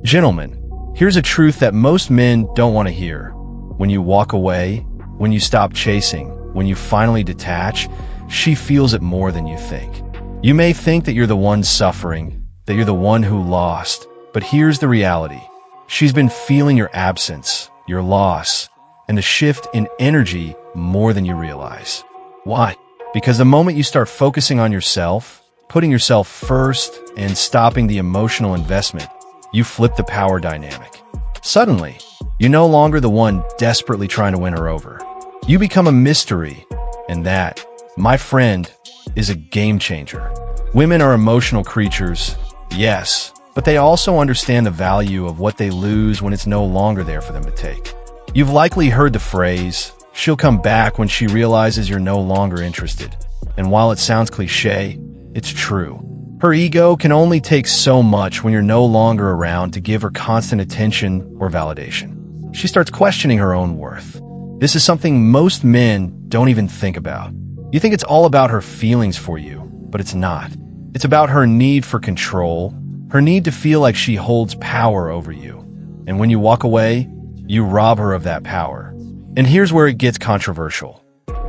Gentlemen, here's a truth that most men don't want to hear. When you walk away, when you stop chasing, when you finally detach, she feels it more than you think. You may think that you're the one suffering, that you're the one who lost, but here's the reality. She's been feeling your absence, your loss, and the shift in energy more than you realize. Why? Because the moment you start focusing on yourself, putting yourself first, and stopping the emotional investment, you flip the power dynamic. Suddenly, you're no longer the one desperately trying to win her over. You become a mystery, and that, my friend, is a game changer. Women are emotional creatures, yes, but they also understand the value of what they lose when it's no longer there for them to take. You've likely heard the phrase, "She'll come back when she realizes you're no longer interested." And while it sounds cliche, it's true. Her ego can only take so much when you're no longer around to give her constant attention or validation. She starts questioning her own worth. This is something most men don't even think about. You think it's all about her feelings for you, but it's not. It's about her need for control, her need to feel like she holds power over you. And when you walk away, you rob her of that power. And here's where it gets controversial.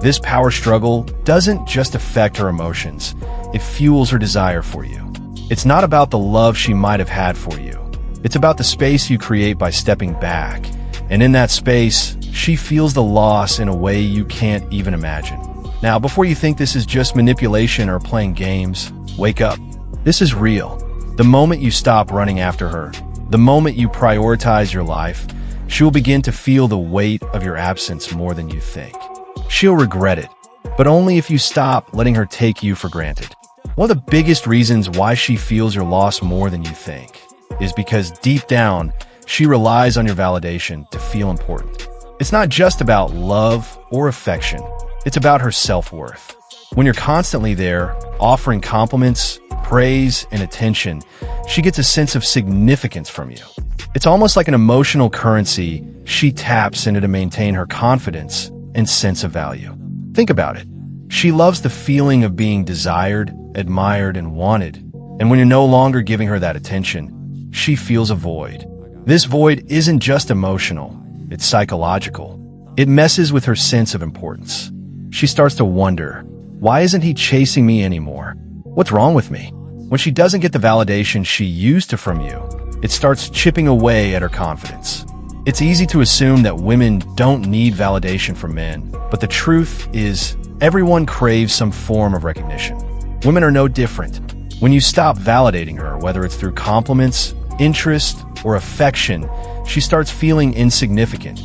This power struggle doesn't just affect her emotions, it fuels her desire for you. It's not about the love she might have had for you. It's about the space you create by stepping back. And in that space, she feels the loss in a way you can't even imagine. Now, before you think this is just manipulation or playing games, wake up. This is real. The moment you stop running after her, the moment you prioritize your life, she will begin to feel the weight of your absence more than you think. She'll regret it, but only if you stop letting her take you for granted. One of the biggest reasons why she feels your loss more than you think is because deep down, she relies on your validation to feel important. It's not just about love or affection. It's about her self-worth. When you're constantly there, offering compliments, praise, and attention, she gets a sense of significance from you. It's almost like an emotional currency she taps into to maintain her confidence and sense of value. Think about it. She loves the feeling of being desired, admired, and wanted. And when you're no longer giving her that attention, she feels a void. This void isn't just emotional, it's psychological. It messes with her sense of importance. She starts to wonder, why isn't he chasing me anymore? What's wrong with me? When she doesn't get the validation she used to from you, it starts chipping away at her confidence. It's easy to assume that women don't need validation from men, but the truth is, everyone craves some form of recognition. Women are no different. When you stop validating her, whether it's through compliments, interest, or affection, she starts feeling insignificant,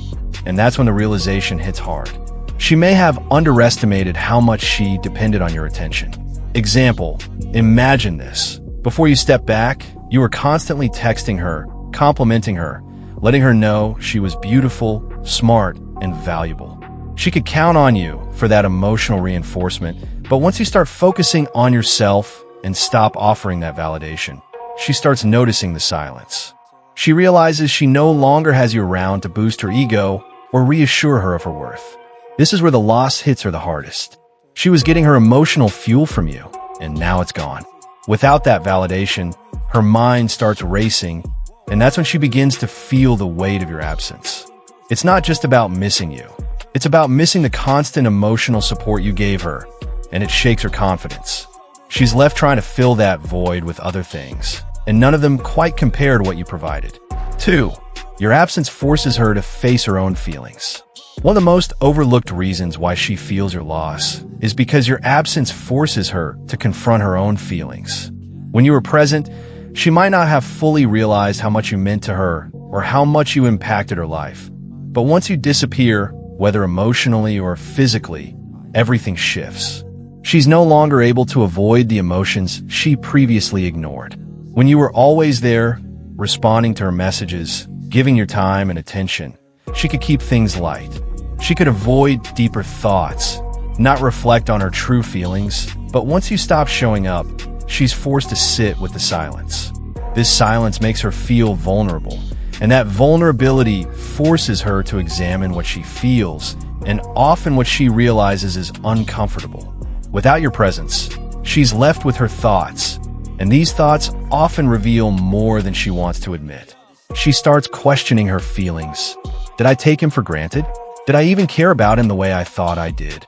and that's when the realization hits hard. She may have underestimated how much she depended on your attention. Example, imagine this. Before you step back, you were constantly texting her, complimenting her, letting her know she was beautiful, smart, and valuable. She could count on you for that emotional reinforcement, but once you start focusing on yourself and stop offering that validation, she starts noticing the silence. She realizes she no longer has you around to boost her ego or reassure her of her worth. This is where the loss hits her the hardest. She was getting her emotional fuel from you, and now it's gone. Without that validation, her mind starts racing, and that's when she begins to feel the weight of your absence. It's not just about missing you. It's about missing the constant emotional support you gave her, and it shakes her confidence. She's left trying to fill that void with other things, and none of them quite compare to what you provided. 2. Your absence forces her to face her own feelings. One of the most overlooked reasons why she feels your loss is because your absence forces her to confront her own feelings. When you were present, she might not have fully realized how much you meant to her or how much you impacted her life. But once you disappear, whether emotionally or physically, everything shifts. She's no longer able to avoid the emotions she previously ignored. When you were always there, responding to her messages, giving your time and attention, she could keep things light. She could avoid deeper thoughts, not reflect on her true feelings, but once you stop showing up, she's forced to sit with the silence. This silence makes her feel vulnerable, and that vulnerability forces her to examine what she feels, and often what she realizes is uncomfortable. Without your presence, she's left with her thoughts, and these thoughts often reveal more than she wants to admit. she starts questioning her feelings. Did I take him for granted? Did I even care about him the way I thought I did?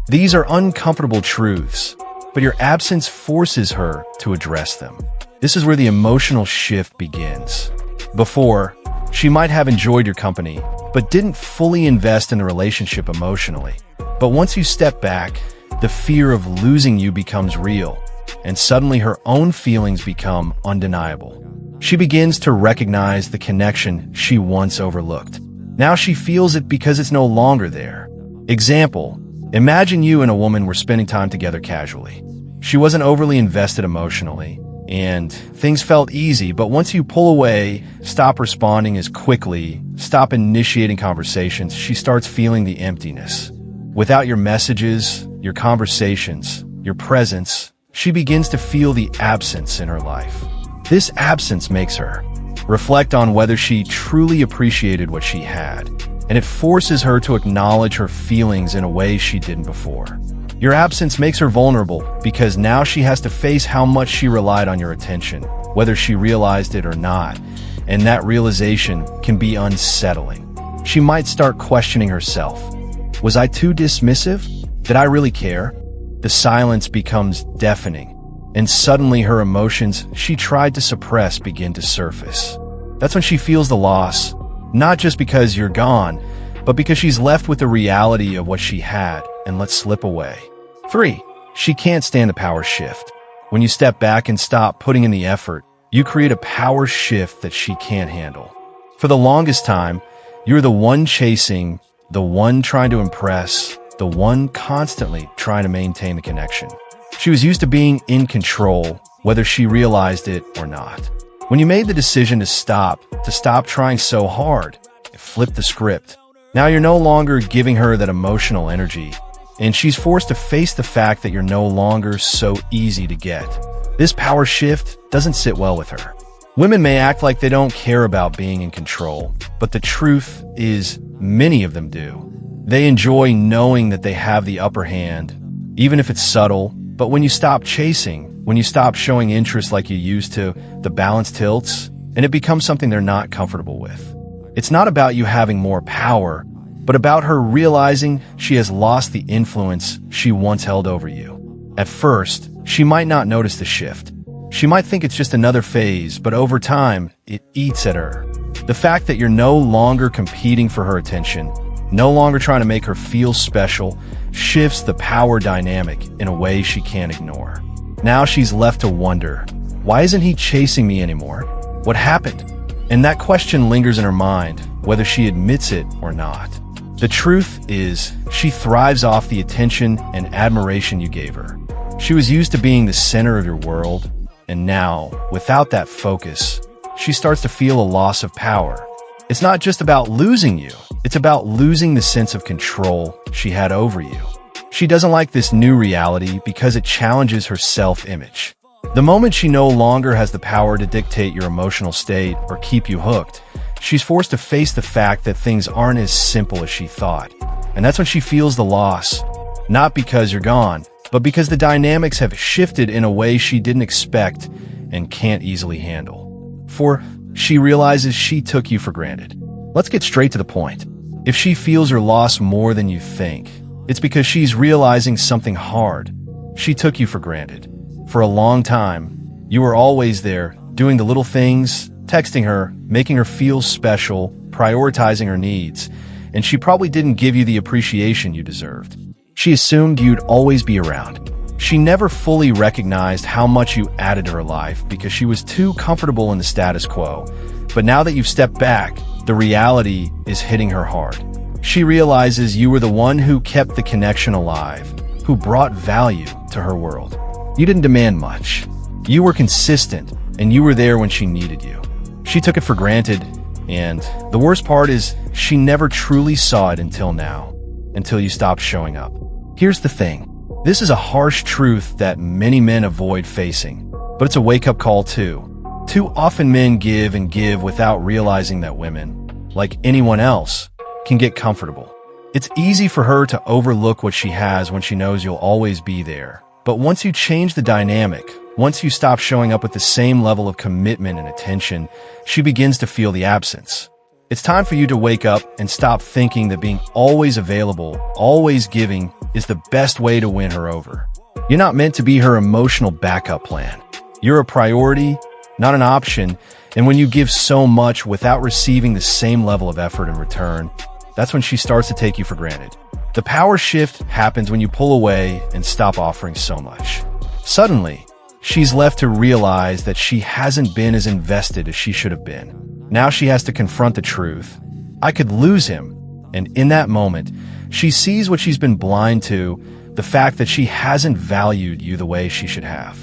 These are uncomfortable truths, but your absence forces her to address them. This is where the emotional shift begins. Before, she might have enjoyed your company, but didn't fully invest in the relationship emotionally. But once you step back, the fear of losing you becomes real, and suddenly her own feelings become undeniable. She begins to recognize the connection she once overlooked. Now she feels it because it's no longer there. Example, imagine you and a woman were spending time together casually. She wasn't overly invested emotionally, and things felt easy, but once you pull away, stop responding as quickly, stop initiating conversations, she starts feeling the emptiness. Without your messages, your conversations, your presence, she begins to feel the absence in her life. This absence makes her reflect on whether she truly appreciated what she had, and it forces her to acknowledge her feelings in a way she didn't before. Your absence makes her vulnerable because now she has to face how much she relied on your attention, whether she realized it or not, and that realization can be unsettling. She might start questioning herself. Was I too dismissive? Did I really care? The silence becomes deafening, and suddenly her emotions she tried to suppress begin to surface. That's when she feels the loss, not just because you're gone, but because she's left with the reality of what she had and let slip away. 3. She can't stand the power shift. When you step back and stop putting in the effort, you create a power shift that she can't handle. For the longest time, you're the one chasing, the one trying to impress, the one constantly trying to maintain the connection. She was used to being in control, whether she realized it or not. When you made the decision to stop trying so hard, it flipped the script. Now you're no longer giving her that emotional energy, and she's forced to face the fact that you're no longer so easy to get. This power shift doesn't sit well with her. Women may act like they don't care about being in control, but the truth is many of them do. They enjoy knowing that they have the upper hand, even if it's subtle. But when you stop chasing, when you stop showing interest like you used to, the balance tilts, and it becomes something they're not comfortable with. It's not about you having more power, but about her realizing she has lost the influence she once held over you. At first, she might not notice the shift. She might think it's just another phase, but over time, it eats at her. The fact that you're no longer competing for her attention, no longer trying to make her feel special, shifts the power dynamic in a way she can't ignore. Now she's left to wonder, why isn't he chasing me anymore? What happened? And that question lingers in her mind, whether she admits it or not. The truth is, she thrives off the attention and admiration you gave her. She was used to being the center of your world, and now, without that focus, she starts to feel a loss of power. It's not just about losing you, it's about losing the sense of control she had over you. She doesn't like this new reality because it challenges her self-image. The moment she no longer has the power to dictate your emotional state or keep you hooked, she's forced to face the fact that things aren't as simple as she thought. And that's when she feels the loss, not because you're gone, but because the dynamics have shifted in a way she didn't expect and can't easily handle. 4. She realizes she took you for granted. Let's get straight to the point. If she feels your loss more than you think, it's because she's realizing something hard. She took you for granted. For a long time, you were always there, doing the little things, texting her, making her feel special, prioritizing her needs, and she probably didn't give you the appreciation you deserved. She assumed you'd always be around. She never fully recognized how much you added to her life because she was too comfortable in the status quo. But now that you've stepped back, the reality is hitting her hard. She realizes you were the one who kept the connection alive, who brought value to her world. You didn't demand much. You were consistent, and you were there when she needed you. She took it for granted, and the worst part is she never truly saw it until now, until you stopped showing up. Here's the thing. This is a harsh truth that many men avoid facing, but it's a wake-up call too. Too often men give and give without realizing that women, like anyone else, can get comfortable. It's easy for her to overlook what she has when she knows you'll always be there. But once you change the dynamic, Once you stop showing up with the same level of commitment and attention, she begins to feel the absence. It's time for you to wake up and stop thinking that being always available, always giving, is the best way to win her over. You're not meant to be her emotional backup plan. You're a priority, not an option, and when you give so much without receiving the same level of effort in return, that's when she starts to take you for granted. The power shift happens when you pull away and stop offering so much. Suddenly, she's left to realize that she hasn't been as invested as she should have been. Now she has to confront the truth. I could lose him. And in that moment, she sees what she's been blind to, the fact that she hasn't valued you the way she should have.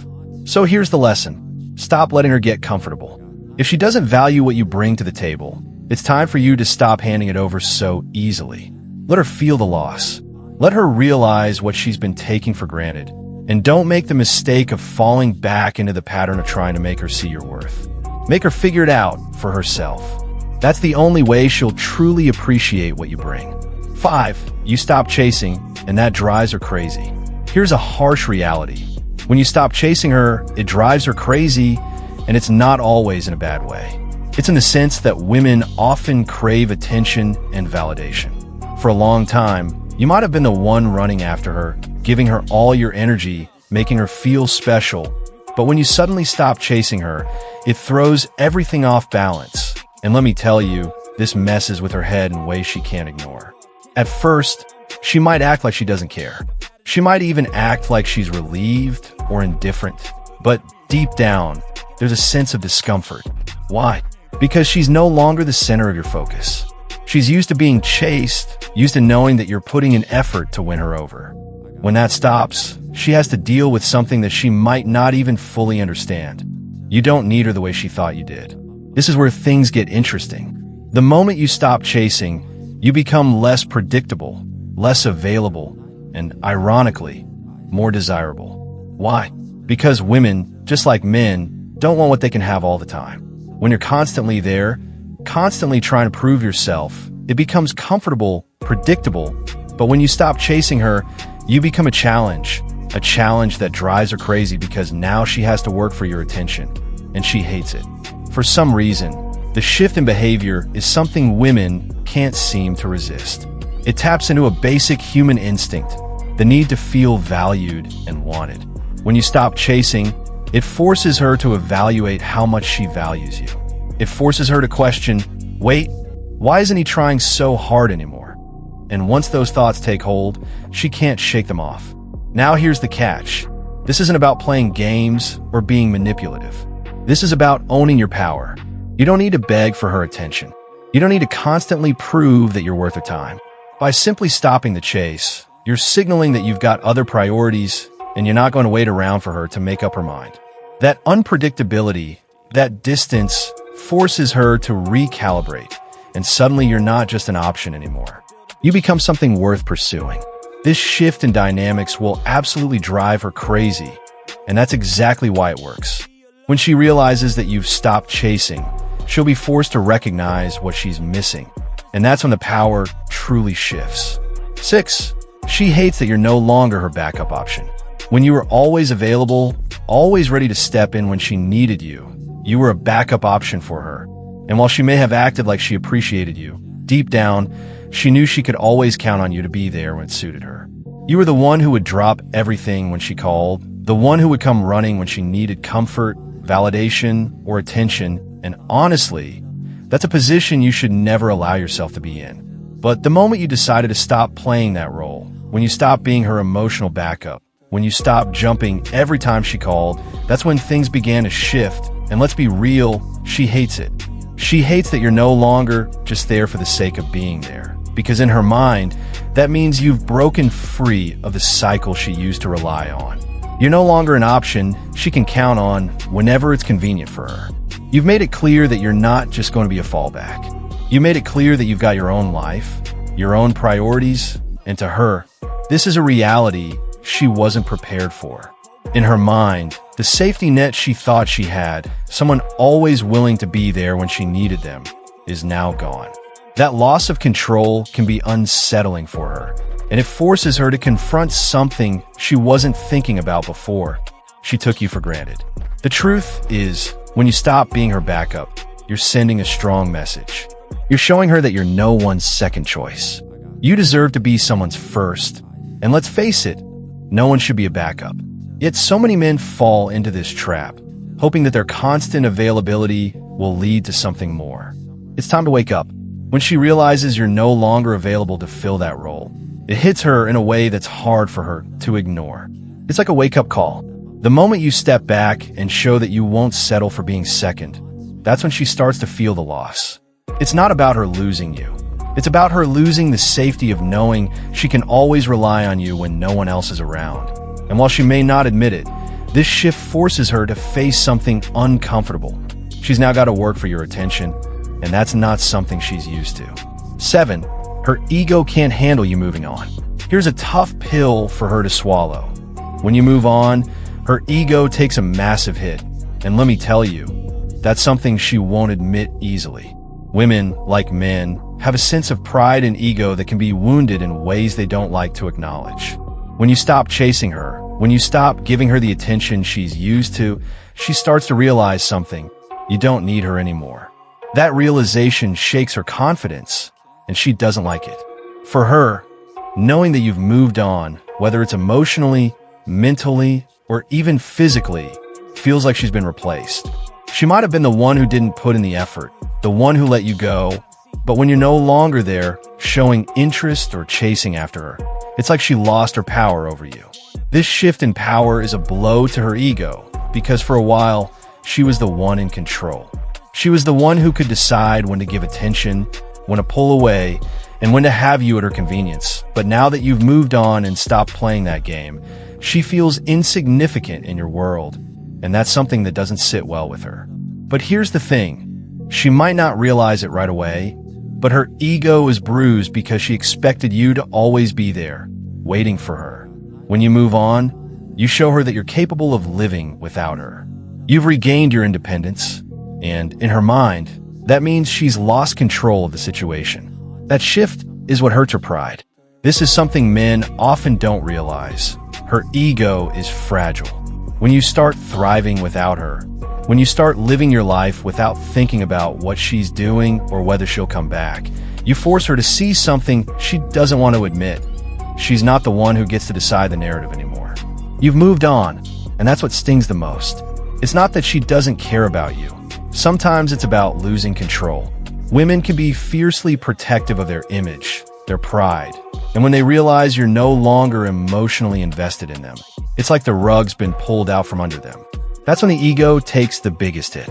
So here's the lesson. Stop letting her get comfortable. If she doesn't value what you bring to the table, it's time for you to stop handing it over so easily. Let her feel the loss. Let her realize what she's been taking for granted. And don't make the mistake of falling back into the pattern of trying to make her see your worth. Make her figure it out for herself. That's the only way she'll truly appreciate what you bring. 5. You stop chasing, and that drives her crazy. Here's a harsh reality. When you stop chasing her, it drives her crazy, and it's not always in a bad way. It's in the sense that women often crave attention and validation. For a long time, you might have been the one running after her, giving her all your energy, making her feel special. But when you suddenly stop chasing her, it throws everything off balance. And let me tell you, this messes with her head in ways she can't ignore. At first, she might act like she doesn't care. She might even act like she's relieved or indifferent. But deep down, there's a sense of discomfort. Why? Because she's no longer the center of your focus. She's used to being chased, used to knowing that you're putting in effort to win her over. When that stops, she has to deal with something that she might not even fully understand. You don't need her the way she thought you did. This is where things get interesting. The moment you stop chasing, you become less predictable, less available, and ironically, more desirable. Why? Because women, just like men, don't want what they can have all the time. When you're constantly there, constantly trying to prove yourself, it becomes comfortable, predictable, but when you stop chasing her, you become a challenge that drives her crazy because now she has to work for your attention, and she hates it. For some reason, the shift in behavior is something women can't seem to resist. It taps into a basic human instinct, the need to feel valued and wanted. When you stop chasing, it forces her to evaluate how much she values you. It forces her to question, wait, why isn't he trying so hard anymore? And once those thoughts take hold, she can't shake them off. Now here's the catch. This isn't about playing games or being manipulative. This is about owning your power. You don't need to beg for her attention. You don't need to constantly prove that you're worth her time. By simply stopping the chase, you're signaling that you've got other priorities and you're not going to wait around for her to make up her mind. That unpredictability, that distance, forces her to recalibrate, and suddenly you're not just an option anymore. You become something worth pursuing. This shift in dynamics will absolutely drive her crazy, and that's exactly why it works. When she realizes that you've stopped chasing, she'll be forced to recognize what she's missing, and that's when the power truly shifts. 6. She hates that you're no longer her backup option. When you were always available, always ready to step in when she needed you, you were a backup option for her. And while she may have acted like she appreciated you, deep down, she knew she could always count on you to be there when it suited her. You were the one who would drop everything when she called, the one who would come running when she needed comfort, validation, or attention, and honestly, that's a position you should never allow yourself to be in. But the moment you decided to stop playing that role, when you stopped being her emotional backup, when you stopped jumping every time she called, that's when things began to shift. And let's be real, she hates it. She hates that you're no longer just there for the sake of being there. Because in her mind, that means you've broken free of the cycle she used to rely on. You're no longer an option she can count on whenever it's convenient for her. You've made it clear that you're not just going to be a fallback. You made it clear that you've got your own life, your own priorities, and to her, this is a reality she wasn't prepared for. In her mind, the safety net she thought she had, someone always willing to be there when she needed them, is now gone. That loss of control can be unsettling for her, and it forces her to confront something she wasn't thinking about before. she took you for granted. The truth is, when you stop being her backup, you're sending a strong message. You're showing her that you're no one's second choice. You deserve to be someone's first. And let's face it, no one should be a backup. Yet so many men fall into this trap, hoping that their constant availability will lead to something more. It's time to wake up. When she realizes you're no longer available to fill that role, it hits her in a way that's hard for her to ignore. It's like a wake-up call. The moment you step back and show that you won't settle for being second, that's when she starts to feel the loss. It's not about her losing you. It's about her losing the safety of knowing she can always rely on you when no one else is around. And while she may not admit it, this shift forces her to face something uncomfortable. She's now got to work for your attention, and that's not something she's used to. 7. Her ego can't handle you moving on. Here's a tough pill for her to swallow. When you move on, her ego takes a massive hit. And let me tell you, that's something she won't admit easily. Women, like men, have a sense of pride and ego that can be wounded in ways they don't like to acknowledge. When you stop chasing her, when you stop giving her the attention she's used to, she starts to realize something. You don't need her anymore. That realization shakes her confidence, and she doesn't like it. For her, knowing that you've moved on, whether it's emotionally, mentally, or even physically, feels like she's been replaced. She might have been the one who didn't put in the effort, the one who let you go, but when you're no longer there, showing interest or chasing after her, it's like she lost her power over you. This shift in power is a blow to her ego, because for a while, she was the one in control. She was the one who could decide when to give attention, when to pull away, and when to have you at her convenience. But now that you've moved on and stopped playing that game, she feels insignificant in your world, and that's something that doesn't sit well with her. But here's the thing. She might not realize it right away, but her ego is bruised because she expected you to always be there, waiting for her. When you move on, you show her that you're capable of living without her. You've regained your independence, and in her mind, that means she's lost control of the situation. That shift is what hurts her pride. This is something men often don't realize. Her ego is fragile. When you start thriving without her, when you start living your life without thinking about what she's doing or whether she'll come back, you force her to see something she doesn't want to admit. She's not the one who gets to decide the narrative anymore. You've moved on, and that's what stings the most. It's not that she doesn't care about you. Sometimes it's about losing control. Women can be fiercely protective of their image, their pride, and when they realize you're no longer emotionally invested in them, it's like the rug's been pulled out from under them. That's when the ego takes the biggest hit.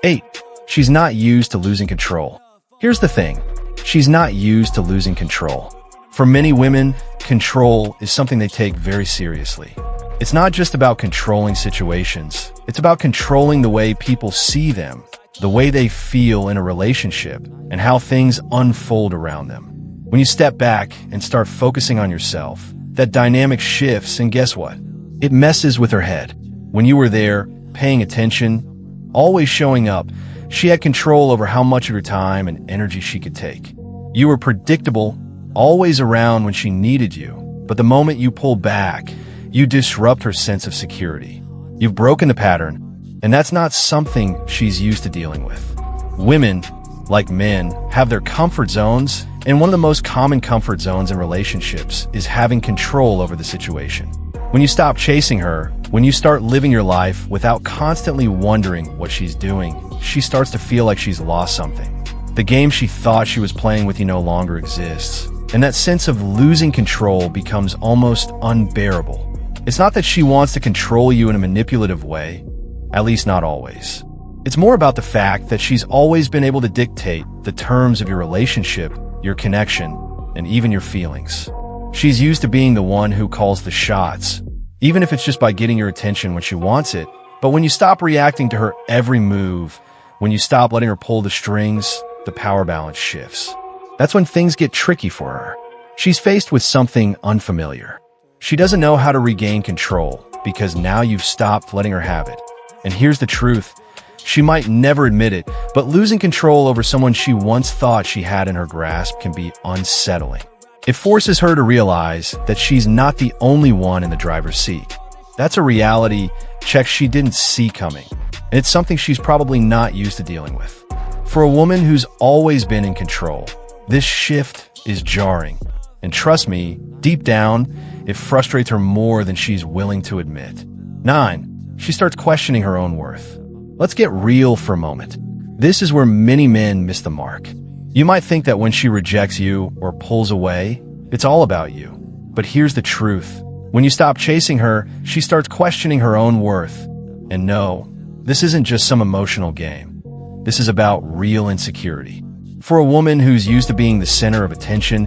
8. She's not used to losing control. Here's the thing. She's not used to losing control. For many women, control is something they take very seriously. It's not just about controlling situations. It's about controlling the way people see them, the way they feel in a relationship, and how things unfold around them. When you step back and start focusing on yourself, that dynamic shifts, and guess what? It messes with her head. When you were there, paying attention, always showing up, she had control over how much of your time and energy she could take. You were predictable, always around when she needed you, but the moment you pull back, you disrupt her sense of security. You've broken the pattern, and that's not something she's used to dealing with. Women, like men, have their comfort zones, and one of the most common comfort zones in relationships is having control over the situation. When you stop chasing her, when you start living your life without constantly wondering what she's doing, she starts to feel like she's lost something. The game she thought she was playing with you no longer exists, and that sense of losing control becomes almost unbearable. It's not that she wants to control you in a manipulative way, at least not always. It's more about the fact that she's always been able to dictate the terms of your relationship, your connection, and even your feelings. She's used to being the one who calls the shots, even if it's just by getting your attention when she wants it. But when you stop reacting to her every move, when you stop letting her pull the strings, the power balance shifts. That's when things get tricky for her. She's faced with something unfamiliar. She doesn't know how to regain control because now you've stopped letting her have it. And here's the truth. She might never admit it, but losing control over someone she once thought she had in her grasp can be unsettling. It forces her to realize that she's not the only one in the driver's seat, That's a reality check she didn't see coming, and it's something she's probably not used to dealing with. For a woman who's always been in control, this shift is jarring. And trust me, deep down, it frustrates her more than she's willing to admit. 9. She starts questioning her own worth. Let's get real for a moment. This is where many men miss the mark. You might think that when she rejects you or pulls away, it's all about you. But here's the truth. When you stop chasing her, she starts questioning her own worth. And no, this isn't just some emotional game. This is about real insecurity. For a woman who's used to being the center of attention,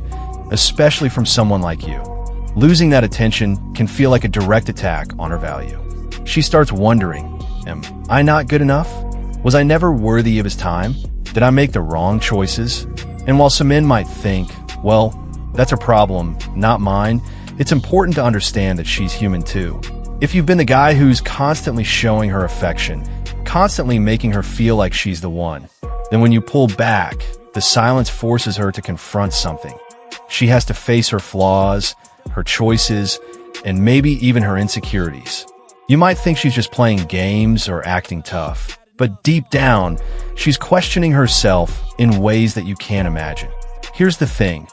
especially from someone like you, losing that attention can feel like a direct attack on her value. She starts wondering, am I not good enough? Was I never worthy of his time? Did I make the wrong choices? And while some men might think, well, that's a problem, not mine, it's important to understand that she's human too. If you've been the guy who's constantly showing her affection, constantly making her feel like she's the one, then when you pull back, the silence forces her to confront something. She has to face her flaws, her choices, and maybe even her insecurities. You might think she's just playing games or acting tough, but deep down, she's questioning herself in ways that you can't imagine. Here's the thing.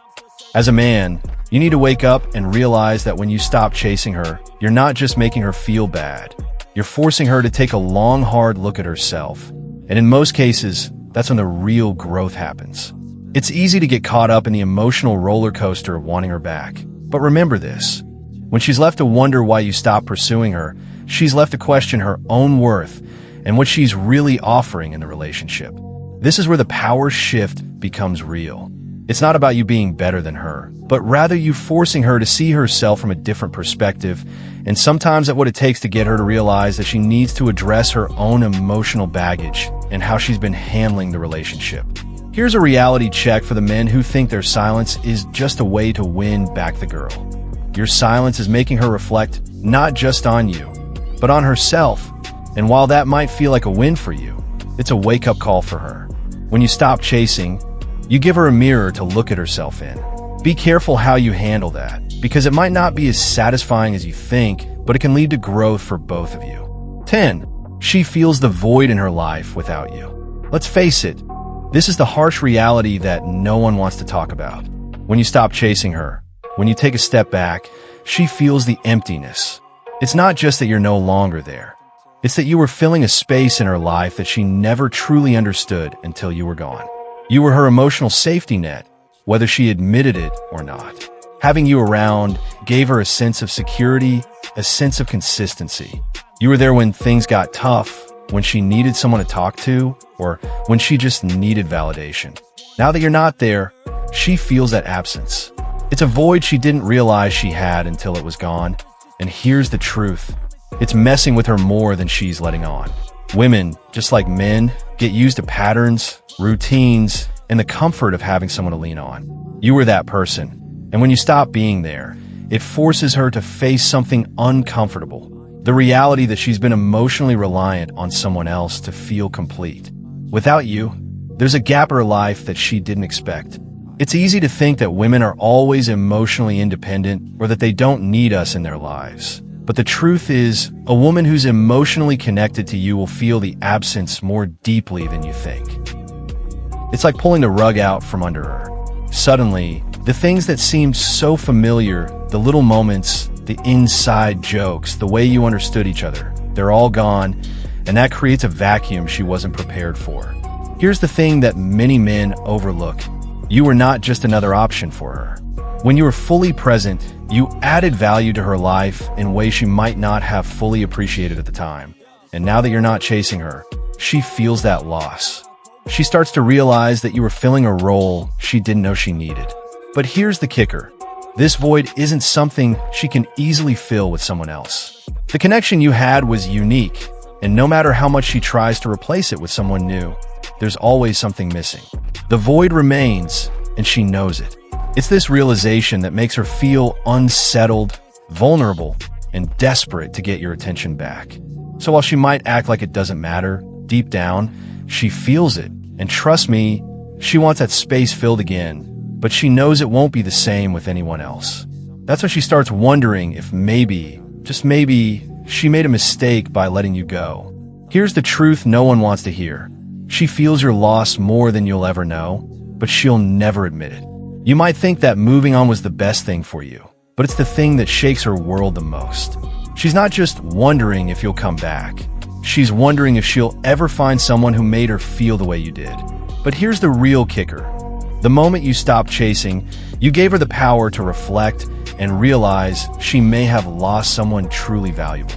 As a man, you need to wake up and realize that when you stop chasing her, you're not just making her feel bad. You're forcing her to take a long, hard look at herself. And in most cases, that's when the real growth happens. It's easy to get caught up in the emotional roller coaster of wanting her back. But remember this. When she's left to wonder why you stopped pursuing her, she's left to question her own worth and what she's really offering in the relationship. This is where the power shift becomes real. It's not about you being better than her, but rather you forcing her to see herself from a different perspective, and sometimes that's what it takes to get her to realize that she needs to address her own emotional baggage and how she's been handling the relationship. Here's a reality check for the men who think their silence is just a way to win back the girl. Your silence is making her reflect not just on you, but on herself, and while that might feel like a win for you, it's a wake-up call for her. When you stop chasing, you give her a mirror to look at herself in. Be careful how you handle that, because it might not be as satisfying as you think, but it can lead to growth for both of you. 10. She feels the void in her life without you. Let's face it, this is the harsh reality that no one wants to talk about. When you stop chasing her, when you take a step back, she feels the emptiness. It's not just that you're no longer there. It's that you were filling a space in her life that she never truly understood until you were gone. You were her emotional safety net, whether she admitted it or not. Having you around gave her a sense of security, a sense of consistency. You were there when things got tough, when she needed someone to talk to, or when she just needed validation. Now that you're not there, she feels that absence. It's a void she didn't realize she had until it was gone. And here's the truth. It's messing with her more than she's letting on. Women, just like men, get used to patterns, routines, and the comfort of having someone to lean on. You were that person. And when you stop being there, it forces her to face something uncomfortable. The reality that she's been emotionally reliant on someone else to feel complete. Without you, there's a gap in her life that she didn't expect. It's easy to think that women are always emotionally independent or that they don't need us in their lives. But the truth is, a woman who's emotionally connected to you will feel the absence more deeply than you think. It's like pulling the rug out from under her. Suddenly, the things that seemed so familiar, the little moments, the inside jokes, the way you understood each other, they're all gone, and that creates a vacuum she wasn't prepared for. Here's the thing that many men overlook. You were not just another option for her. When you were fully present, you added value to her life in ways she might not have fully appreciated at the time. And now that you're not chasing her, she feels that loss. She starts to realize that you were filling a role she didn't know she needed. But here's the kicker. This void isn't something she can easily fill with someone else. The connection you had was unique, and no matter how much she tries to replace it with someone new, there's always something missing. The void remains, and she knows it. It's this realization that makes her feel unsettled, vulnerable, and desperate to get your attention back. So while she might act like it doesn't matter, deep down, she feels it. And trust me, she wants that space filled again, but she knows it won't be the same with anyone else. That's when she starts wondering if maybe, just maybe, she made a mistake by letting you go. Here's the truth no one wants to hear. She feels your loss more than you'll ever know, but she'll never admit it. You might think that moving on was the best thing for you, but it's the thing that shakes her world the most. She's not just wondering if you'll come back. She's wondering if she'll ever find someone who made her feel the way you did. But here's the real kicker. The moment you stopped chasing, you gave her the power to reflect and realize she may have lost someone truly valuable.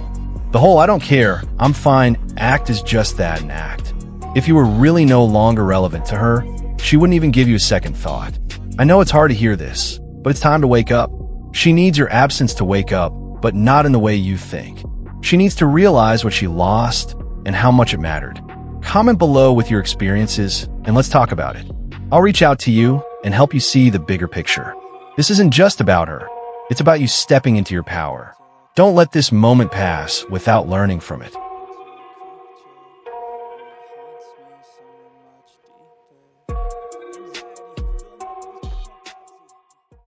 The whole "I don't care, I'm fine" act is just that, an act. If you were really no longer relevant to her, she wouldn't even give you a second thought. I know it's hard to hear this, but it's time to wake up. She needs your absence to wake up, but not in the way you think. She needs to realize what she lost and how much it mattered. Comment below with your experiences, and let's talk about it. I'll reach out to you and help you see the bigger picture. This isn't just about her. It's about you stepping into your power. Don't let this moment pass without learning from it.